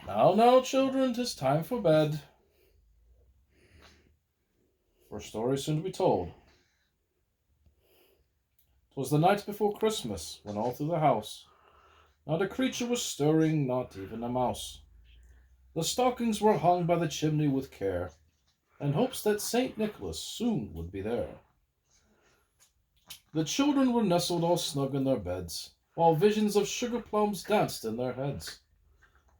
Now, now, children, 'tis time for bed, for a story soon to be told. 'Twas the night before Christmas, when all through the house not a creature was stirring, not even a mouse. The stockings were hung by the chimney with care, in hopes that St. Nicholas soon would be there. The children were nestled all snug in their beds, while visions of sugar plums danced in their heads.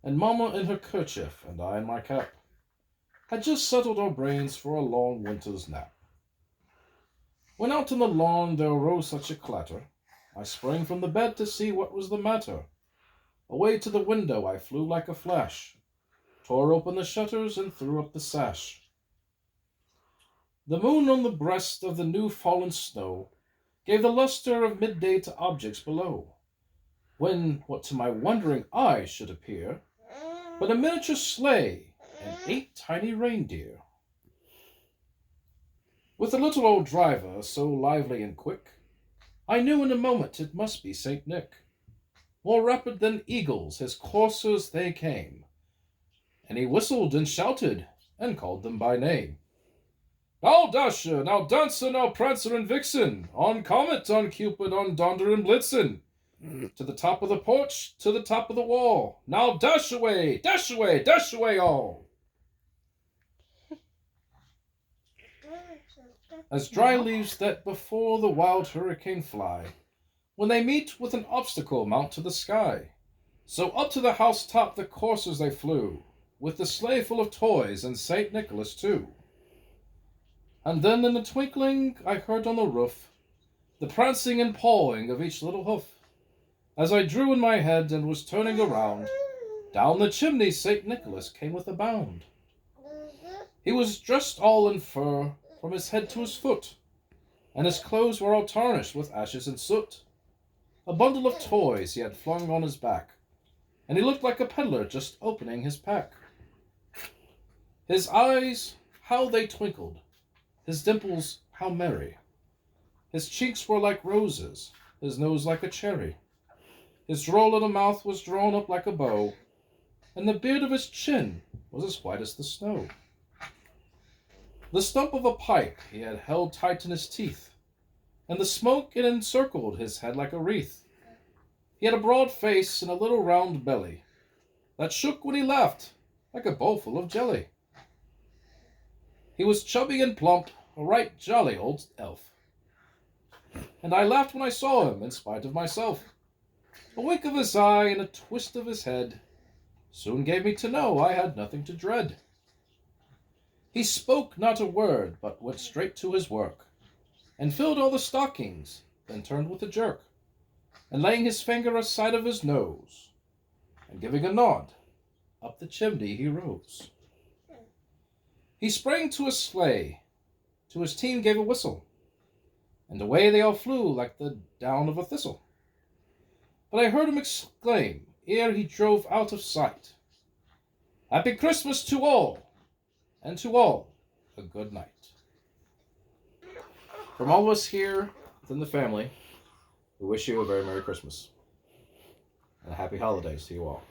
And Mamma in her kerchief, and I in my cap, had just settled our brains for a long winter's nap. When out on the lawn there arose such a clatter, I sprang from the bed to see what was the matter. Away to the window I flew like a flash, tore open the shutters and threw up the sash. The moon on the breast of the new-fallen snow gave the lustre of midday to objects below, when what to my wondering eyes should appear but a miniature sleigh and 8 tiny reindeer. With a little old driver, so lively and quick, I knew in a moment it must be Saint Nick. More rapid than eagles, his coursers they came, and he whistled and shouted, and called them by name. Now Dasher, now Dancer, now Prancer and Vixen, on Comet, on Cupid, on Donder and Blitzen, to the top of the porch, to the top of the wall. Now dash away, dash away, dash away all. As dry leaves that before the wild hurricane fly, when they meet with an obstacle mount to the sky, so up to the housetop the coursers they flew, with the sleigh full of toys and St. Nicholas too. And then in a twinkling I heard on the roof the prancing and pawing of each little hoof. As I drew in my head and was turning around, down the chimney St. Nicholas came with a bound. He was dressed all in fur, from his head to his foot, and his clothes were all tarnished with ashes and soot. A bundle of toys he had flung on his back, and he looked like a peddler just opening his pack. His eyes, how they twinkled, his dimples, how merry. His cheeks were like roses, his nose like a cherry. His droll little mouth was drawn up like a bow, and the beard of his chin was as white as the snow. The stump of a pipe he had held tight in his teeth, and the smoke it encircled his head like a wreath. He had a broad face and a little round belly, that shook when he laughed like a bowlful of jelly. He was chubby and plump, a right jolly old elf, and I laughed when I saw him in spite of myself. A wink of his eye and a twist of his head soon gave me to know I had nothing to dread. He spoke not a word, but went straight to his work, and filled all the stockings, then turned with a jerk, and laying his finger aside of his nose, and giving a nod, up the chimney he rose. He sprang to his sleigh, to his team gave a whistle, and away they all flew like the down of a thistle. But I heard him exclaim, ere he drove out of sight, Happy Christmas to all, and to all a good night. From all of us here within the family, we wish you a very Merry Christmas and a Happy Holidays to you all.